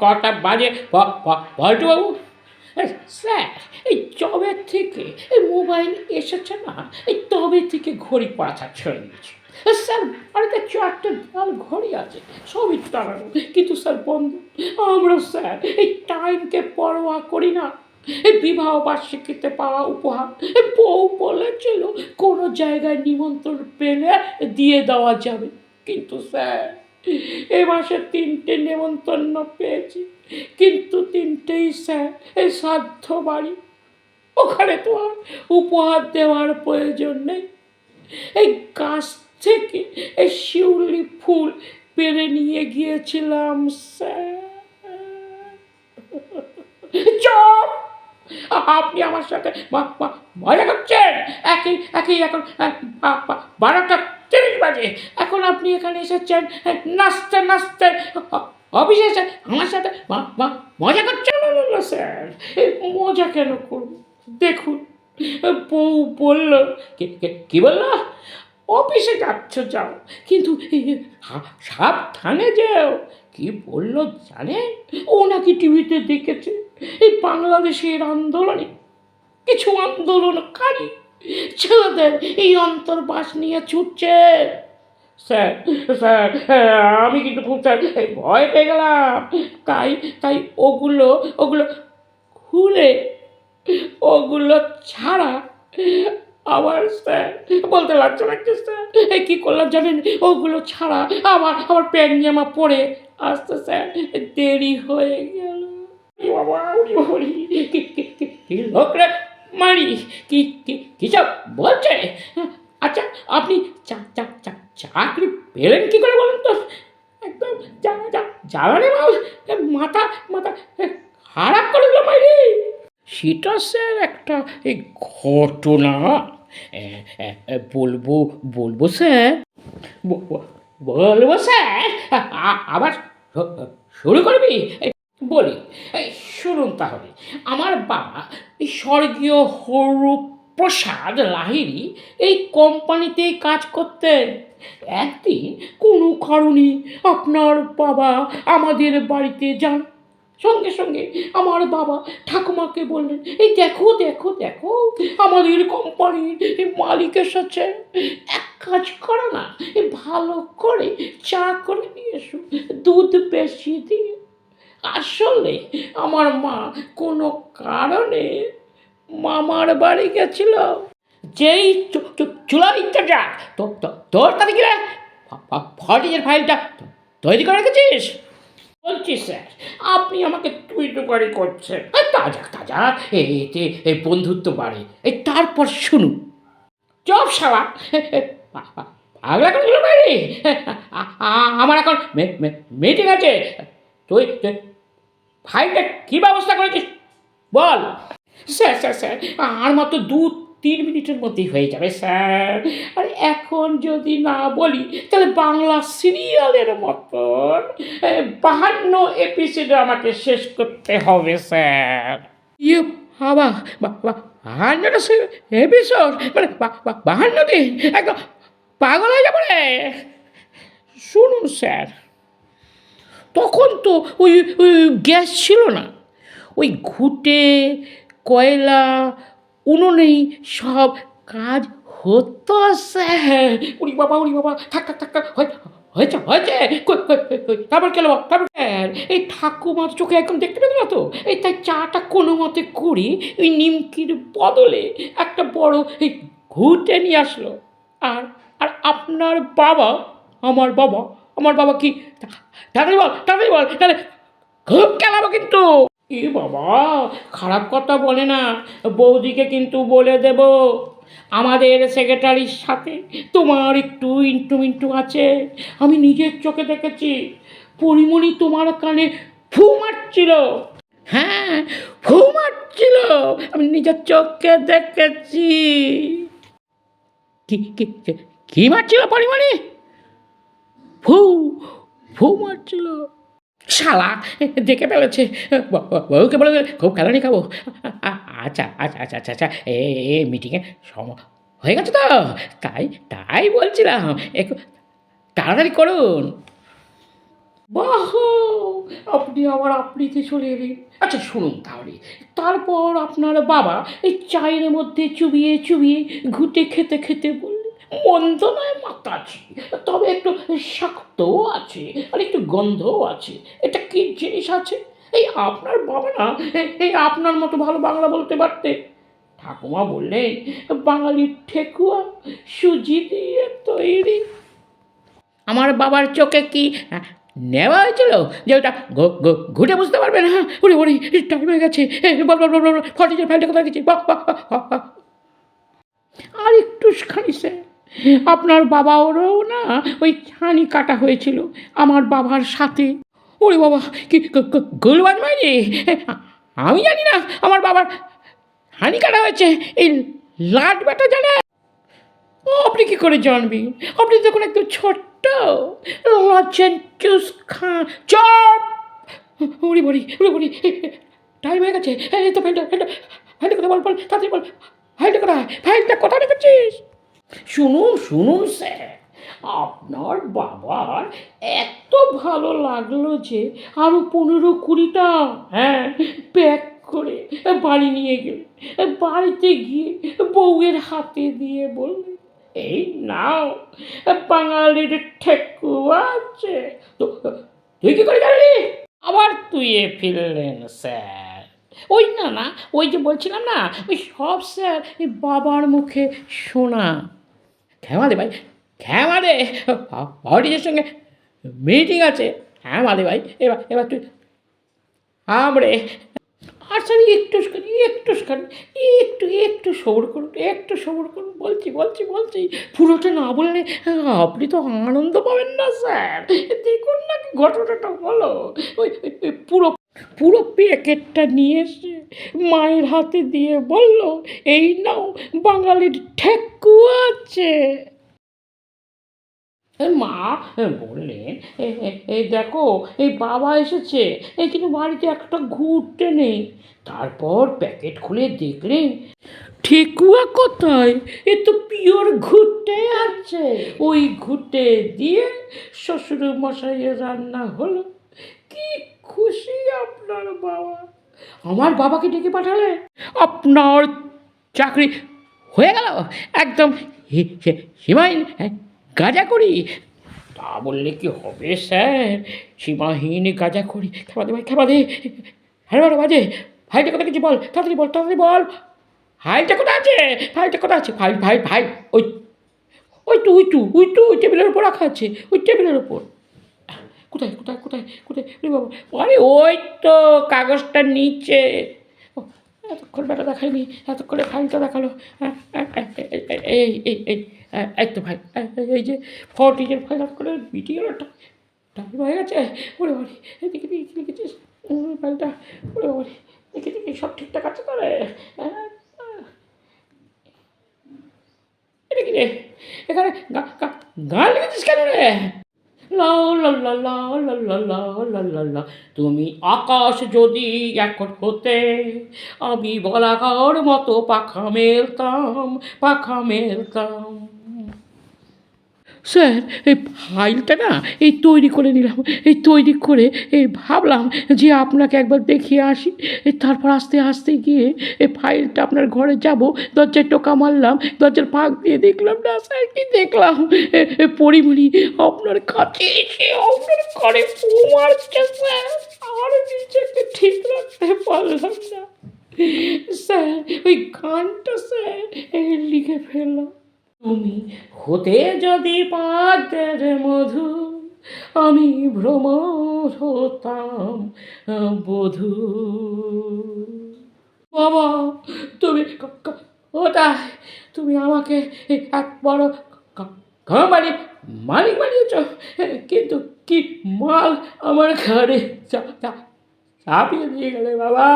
কটা বাজে পল্টুবাবু? স্যার, এই যবে থেকে এই মোবাইল এসেছে না, এই তবে থেকে ঘড়ি পড়া ছেড়ে দিয়েছি। স্যার, বাড়িতে 4টে দেওয়াল ঘড়ি আছে, সবই টানানো, কিন্তু স্যার বন্ধ। আমরা স্যার এই টাইমকে পরোয়া করি না। এই বিবাহ বার্ষিকীতে পাওয়া উপহার, বউ বলেছিল কোনো জায়গায় নিমন্ত্রণ পেলে দিয়ে দেওয়া যাবে, কিন্তু স্যার এ মাসে 3টে নেমন্তন্ন পেয়েছি, কিন্তু 3টেই স্যার এই শ্রাদ্ধ বাড়ি। ওখানে তো আর উপহার দেওয়ার প্রয়োজন নেই। এই গাছ থেকে এই শিউলি ফুল পেরে নিয়ে গিয়েছিলাম স্যার। চুপ! আপনি আমার সাথে মজা করছেন? একই এখন 12:30 বাজে, এখন আপনি এখানে এসেছেন নাচতে নাচতে, অফিসে এসে আমার সাথে মজা করছেন? না স্যার, মজা কেন করব? দেখুন, বউ বলল, কি বলল, অফিসে যাচ্ছ যাও, কিন্তু সাবধানে যেও। কি বললো জানেন? ও নাকি টিভিতে দেখেছে এই বাংলাদেশের আন্দোলনে কিছু আন্দোলনকারী ছেলেদের এই অন্তর্বাস নিয়ে ছুটছে। স্যার, স্যার, আমি কিন্তু খুব স্যার ভয় পেয়ে গেলাম। তাই তাই ওগুলো ওগুলো খুলে, ওগুলো ছাড়া আবার স্যার বলতে লাগছে না কি স্যার, এই কী করলাম জানেন? ওগুলো ছাড়া আবার প্যান্ট জামা পরে আসতে স্যার দেরি হয়ে গেল। বাবা, কি লোকরে মারি, কি সব বলছে? আচ্ছা, আপনি চাকরি পেলেন কি করে বলুন তো? একদম জ্বালানি মাল, মাথা মাথা খারাপ করে দিল মাইরি। সেটা স্যার একটা এই ঘটনা। বলবো বলবো স্যার, বলবো স্যার, আবার শুরু করবি? বলি, শুনুন তাহলে। আমার বাবা এই স্বর্গীয় হরপ্রসাদ লাহিড়ী এই কোম্পানিতেই কাজ করতেন। একদিন কোনো কারণে আপনার বাবা আমাদের বাড়িতে যান। সঙ্গে সঙ্গে আমার বাবা ঠাকুমাকে বললেন, এই দেখো দেখো দেখো, আমাদের কোম্পানির মালিক এসেছে, এক কাজ করো না, ভালো করে চা করে নিয়ে এসো, দুধ বেশি দিয়ে। আসলে আমার মা কোনো কারণে মামার বাড়ি গেছিল। যেই চুলাইতে যা তোর তাতে কি ফটিজের ফাইলটা তৈরি করে রেখেছিস? বলছি স্যার, আপনি আমাকে তুই টুকারি করছেন। তাজা তাজা এতে এই বন্ধুত্ব বাড়ে। এই তারপর শুনুন। চপ শালা, পাগলা করে দিল বাইরে। আমার এখন মিটিং আছে। তুই ফাইলটা কী ব্যবস্থা করেছিস বল? স্যার স্যার স্যার, আর মাত্র 2-3 মিনিটের মধ্যেই হয়ে যাবে স্যার। আর এখন যদি না বলি তাহলে বাংলা সিরিয়ালের মতন 52 এপিসোডে আমাকে শেষ করতে হবে স্যার। ইয়ে বাবা, 52টা এপিসোড মানে 52 দিন, একদম পাগল হয়ে যাবো রে। শুনুন স্যার, তখন তো ওই গ্যাস ছিল না, ওই ঘুঁটে, কয়লা, উনুনেই সব কাজ হতো স্যার। উড়ি বাবা, থাক হয়েছে হয়েছে, তারপর কেন, তারপর স্যার এই ঠাকুমার চোখে একদম দেখতে পেত না তো, এই তাই চাটা কোনো মতে করি ওই নিমকির বদলে একটা বড় এই ঘুঁটে নিয়ে আসলো। আর আর আপনার বাবা, আমার বাবা কি, তাড়াতাড়ি বল তাহলে খুব খেলাবো কিন্তু। এ বাবা, খারাপ কথা বলে না, বৌদিকে কিন্তু বলে দেব আমাদের সেক্রেটারির সাথে তোমার একটু ইন্টু আছে। আমি নিজের চোখে দেখেছি, পরিমণি তোমার কানে ফু মারছিল। হ্যাঁ, ফু মারছিল, আমি নিজের চোখে দেখেছি। কি মারছিল পরিমণি? ফু ফু মারছিল। শালা দেখে ফেলেছে, বউকে বলে খুব খেলানি খাবো। আচ্ছা, এ মিটিংয়ে হয়ে গেছে তো, তাই বলছিলাম একটু তাড়াতাড়ি করুন। বাহ! আপনি আবার আপনিতে চলে এলেন। আচ্ছা শুনুন তাহলে। তারপর আপনার বাবা এই চায়ের মধ্যে চুবিয়ে, চুবিয়ে ঘুঁটে খেতে, খেতে বললেন, "মন্দ নয় মাতাজি, তবে একটু শাক্তও আছে আর একটু গন্ধও আছে। এটা কী জিনিস আছে?" এই আপনার বাবা না এই আপনার মতো ভালো বাংলা বলতে পারতেন। ঠাকুমা বললেন, "বাঙালির ঠেকুয়া সুজি দিয়ে তৈরি।" আমার বাবার চোখে কি নেওয়া হয়েছিল যে ওটা ঘুটে বুঝতে পারবে না? ওরে ওরে টাইম হয়ে গেছে, বল বল বল বল, ফটিকের ফাইলটা কোথায় গেছে? বাহ বাহ বাহ বাহ বাহ। আর একটুখানি স্যার, আপনার বাবারও না ওই ছানি কাটা হয়েছিল আমার বাবার সাথে। ওরে বাবা, কি গোলবাজ মাইরি! আমি জানি না আমার বাবার হানি কাটা হয়েছে, এই লাট ব্যাটা জানে। ও আপনি কী করে জানবেন? আপনি তখন একদম ছোট্ট লজ্জার জুস খান। চপ! উড়ি বড়ি উড়ি বড়ি, টাইম হয়ে গেছে। এই তো ফাইলটা ফাইলটা ফাইলটা কোথায় বল বল, তাড়াতাড়ি বল। ফাইলটা কোথায়? ফাইলটা কোথায় রেখেছিস? শুনুন শুনুন স্যার, আপনার বাবার এত ভালো লাগলো যে আরও 15-20টা, হ্যাঁ, প্যাক করে বাড়ি নিয়ে গেলেন। বাড়িতে গিয়ে বউয়ের হাতে দিয়ে বললেন, "এই নাও, বাঙালির ঠেকুয়া আছে।" তো তুই কী করে জানলি? আবার তুইয়ে ফিরলেন স্যার। ওই না না, ওই যে বলছিলাম না, ওই সব স্যার এই বাবার মুখে শোনা। ক্ষমা দে ভাই, ক্ষমা দে, অডিজের সঙ্গে মিটিং আছে। ক্ষমা দে ভাই, এবার এবার তুই আমরে। আর স্যার একটুখানি একটু সবুর করুন, একটু সবুর করুন, বলছি। পুরোটা না বললে আপনি তো আনন্দ পাবেন না স্যার। দেখুন না কি ঘটনাটা হলো। ওই পুরো পুরো প্যাকেটটা নিয়ে এসে মায়ের হাতে দিয়ে বলল, "এই নাও, বাঙালির ঠেকুয়া আছে।" মা বললেন, এই দেখো, এই বাবা এসেছে, এই কিন্তু বাড়িতে একটা ঘুঁটে নেই।" তারপর প্যাকেট খুলে দেখলেন ঠেকুয়া কোথায়, এ তো পিওর ঘুঁটে আছে। ওই ঘুঁটে দিয়ে শ্বশুর মশাইয়ের রান্না হলো। কি খুশি আপনার বাবা! আমার বাবাকে ডেকে পাঠালে, "আপনার চাকরি হয়ে গেল, একদম সীমাহীন গাঁজাখড়ি।" তা বললে কি হবে স্যার? সীমাহীন গাঁজাখড়ি। খেপা দে ভাই, খেপা দে। হ্যাঁ বাজে, ফাইলটা কোথায় গেছে বল, তাড়াতাড়ি বল। ফাইলটা কোথায় আছে? ফাইলটা কোথায় আছে? ফাইল ওই ওই টেবিলের ওপর রাখা আছে, ওই টেবিলের ওপর। কোথায় ওরে বাবা! আরে ওই তো কাগজটার নিচে। ও, এতক্ষণ বেটা দেখায়নি, এতক্ষণে ফাইলটা দেখালো। এই তো ফাইল, এই যে ফটিকের ফাইল, করে ভিডিওটা টাইম হয়ে গেছে। ওরে বাবারে, দেখি কী লিখেছিস ফাইলটা। ওরে বাবারে, দেখি সব ঠিকঠাক আছে তো রে? এটা কি রে? এখানে গান লিখেছিস কেন রে? লা লা লা লা লা লা লা লা লা লা, তুমি আকাশ যদি এখন হতে, আমি বলাকার মতো পাখা মেলতাম। স্যার, এই ফাইলটা না এই তৈরি করে নিলাম। এই তৈরি করে এই ভাবলাম যে আপনাকে একবার দেখিয়ে আসি। তারপর আস্তে গিয়ে এই ফাইলটা আপনার ঘরে যাব, দরজায় টোকা মারলাম, দরজার ফাঁক দিয়ে দেখলাম না স্যার, কি দেখলাম, পরিমণি আপনার কাছে এসে আপনার ঘরে ফু মারছে স্যার। আর নিজেকে ঠিক রাখতে পারলাম না স্যার, ওই গানটা স্যার লিখে ফেললাম। তুমি হতে যদি পাতের মধু, আমি ভ্রমর হতাম বধূ। বাবা, তুমি কোথায়? তুমি আমাকে এত বড় কোম্পানির মালিক বানিয়েছ, কিন্তু কি মাল আমার ঘরে চাপিয়ে দিয়ে গেলে বাবা।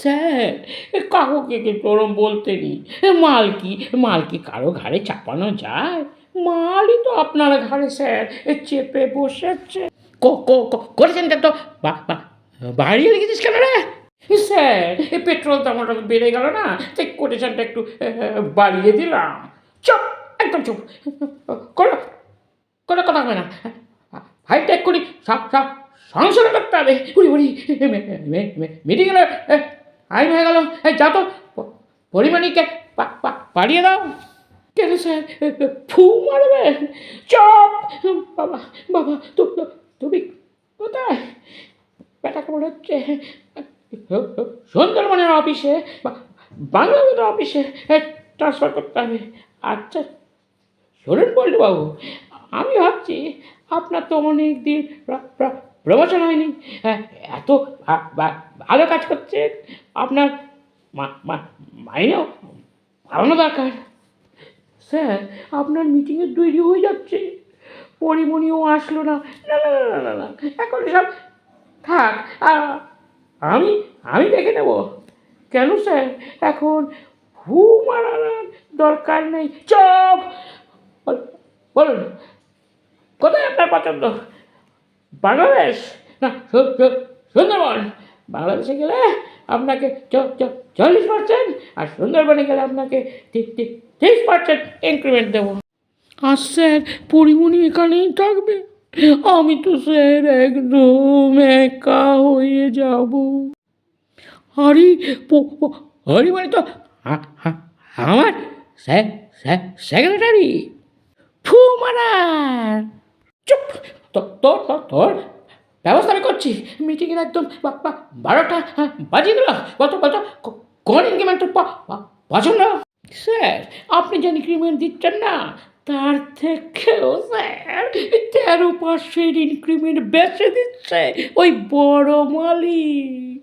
স্যার, কাকুকে কিন্তু ওরম বলতে নেই। মাল কি কারো ঘাড়ে চাপানো যায়? মালই তো আপনার ঘাড়ে স্যার চেপে বসেছে। করেছেন তো বাড়িয়ে রেখেছিস কেন রে? স্যার, পেট্রোল দাম হঠাৎ বেড়ে গেল না, তাই কোটেশনটা একটু বাড়িয়ে দিলাম। চুপ, একদম চুপ, কোনো কোনো কথা হবে না। হাইটেক করি সংশোধন করতে হবে। উড়ি উড়ি মিটিংয়ের টাইম হয়ে গেল। যা তো পরিমাণিকে পাঠিয়ে দাও। কেন স্যার ফু মারবেন? চপ! বাবা বাবা তুমি কোথায়? ব্যাটা কেমন হচ্ছে? সুন্দরবনের অফিসে, বাংলাদেশের অফিসে ট্রান্সফার করতে হবে। আচ্ছা শোনেন পল্টুবাবু, আমি ভাবছি আপনার তো অনেক দিন প্রমোশন হয়নি, এত ভালো কাজ করছেন, আপনার মাইনেও বাড়ানো দরকার। স্যার আপনার মিটিংয়ে দেরি হয়ে যাচ্ছে, পরিমণিও আসলো না। না না না না না, এখন সব থাক, আমি আমি দেখে নেব। কেন স্যার এখন ফু মারার দরকার নেই। চপ! বলুন কোথায় আপনার পছন্দ? বাংলাদেশ না সুন্দরবন? বাংলাদেশে গেলে আপনাকে 40%, আর সুন্দরবনে গেলে আপনাকে 30% ইনক্রিমেন্ট দেবো। আর স্যার পরিমণি এখানেই থাকবে? আমি তো স্যার একদম একা হয়ে যাব। আরে পরিমণি তো আমার সেক্রেটারি। ফু মারা! চুপ! তোর ব্যবস্থা আমি করছি। মিটিংয়ের একদম 12টা বাজিয়ে দিল। কত কোন ইনক্রিমেন্ট পছন্দ? স্যার আপনি যে ইনক্রিমেন্ট দিচ্ছেন না, তার থেকেও স্যার 13% ইনক্রিমেন্ট বেশি দিচ্ছে ওই বড় মালিক।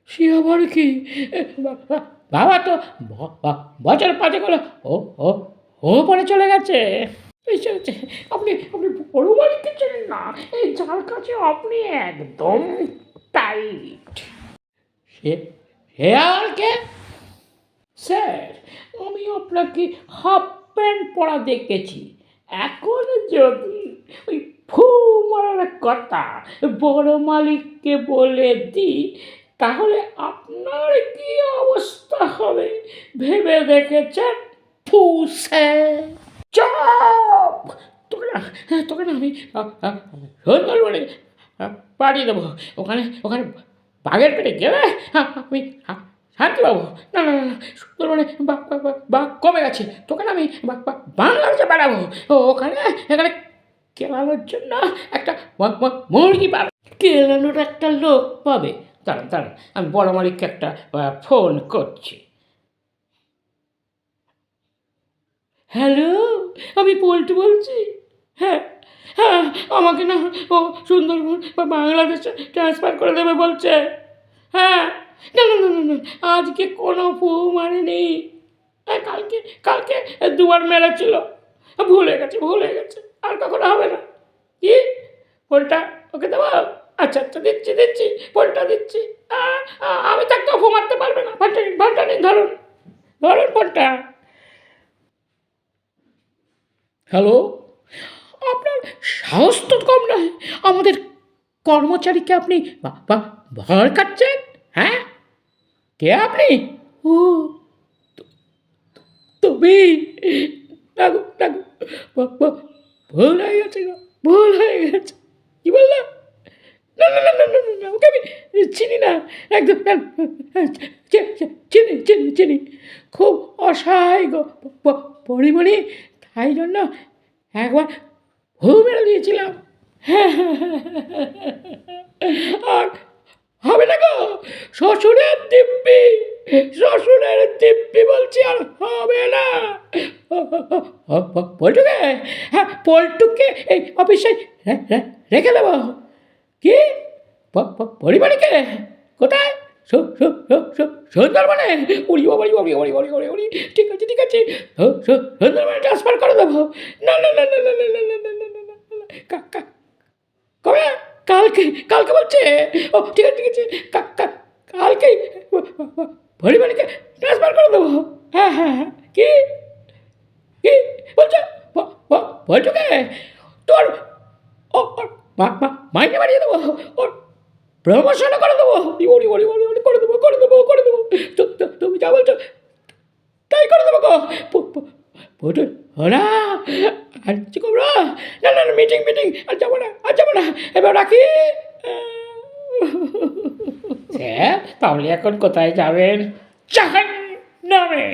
সে আবার কি? বাবা তো বছর 5 করে ওপরে চলে গেছে। আপনি বড় মালিককে চেনেন না, এই যার কাছে আপনি একদম টাইট। সে আর কে? স্যার আমি আপনাকে হাফ প্যান্ট পরা দেখেছি। এখন যদি ওই ফু মারার কথা বড় মালিককে বলে দিই, তাহলে আপনার কি অবস্থা হবে ভেবে দেখেছেন? ফু স্যার! চপ! তোকে না আমি সুন্দরবনে পাঠিয়ে দেবো। ওখানে বাঘের পেটে গেলে আমি শান্তি পাবো। না না না, সুন্দরবনে বাঘ কমে গেছে। তোকে না আমি বাংলাদেশে পাঠাবো। ওখানে কেলানোর জন্য একটা মুরগি পাবে, কেলানোর একটা লোক পাবে। দাঁড়ান আমি বড় মালিককে একটা ফোন করছি। হ্যালো, আমি পল্টু বলছি। হ্যাঁ আমাকে না ও সুন্দরবন বাংলাদেশে ট্রান্সফার করে দেবে বলছে। হ্যাঁ না না না না না, আজকে কোনো ফু মারেনি। কালকে 2বার মেরেছিল। ভুলে গেছে, আর কখনো হবে না। কি ফোনটা ওকে দেবো? আচ্ছা দিচ্ছি ফোনটা দিচ্ছি। আমি থাকতেও ফু মারতে পারবে না। ফোনটা নিন, ধরুন ফোনটা। হ্যালো, আপনার সাহস তো কম নয়, আমাদের কর্মচারীকে আপনি ভয় কাটছেন? হ্যাঁ, কে আপনি? ও তুমি? ভুল হয়ে গেছে কি বললাম? না ওকে আমি চিনি না একদম। চিনি খুব অসহায় গো পরিমণি, তাই জন্য একবার ভু মেরে দিয়েছিলাম। আর হবে না গো, শ্বশুরের দিব্যি বলছি, আর হবে না। পল্টুকে এই অফিসে রেখে দেবো? কি পরিবারকে? কোথায়? সুন্দরবনে? উড়ি। ঠিক আছে সুন্দরবনে ট্রান্সফার করে দেবো। না কবে? কালকে বলছে। ও ঠিক আছে কালকেই পরিবারকে ট্রান্সফার করে দেবো। হ্যাঁ কি বলছো? বলছোকে তোর মাইনে বাড়িয়ে দেবো, ওর প্রমোশনও করে দেবো। করে দেবো। তুমি যা বলছো তাই করে দেবো গো। ওরা আর কিছু করবো না, না না মিটিং মিটিং আর যাবো না, আর যাবো না, এবার রাখি। স্যার তাহলে এখন কোথায় যাবেন? জাহান্নামে।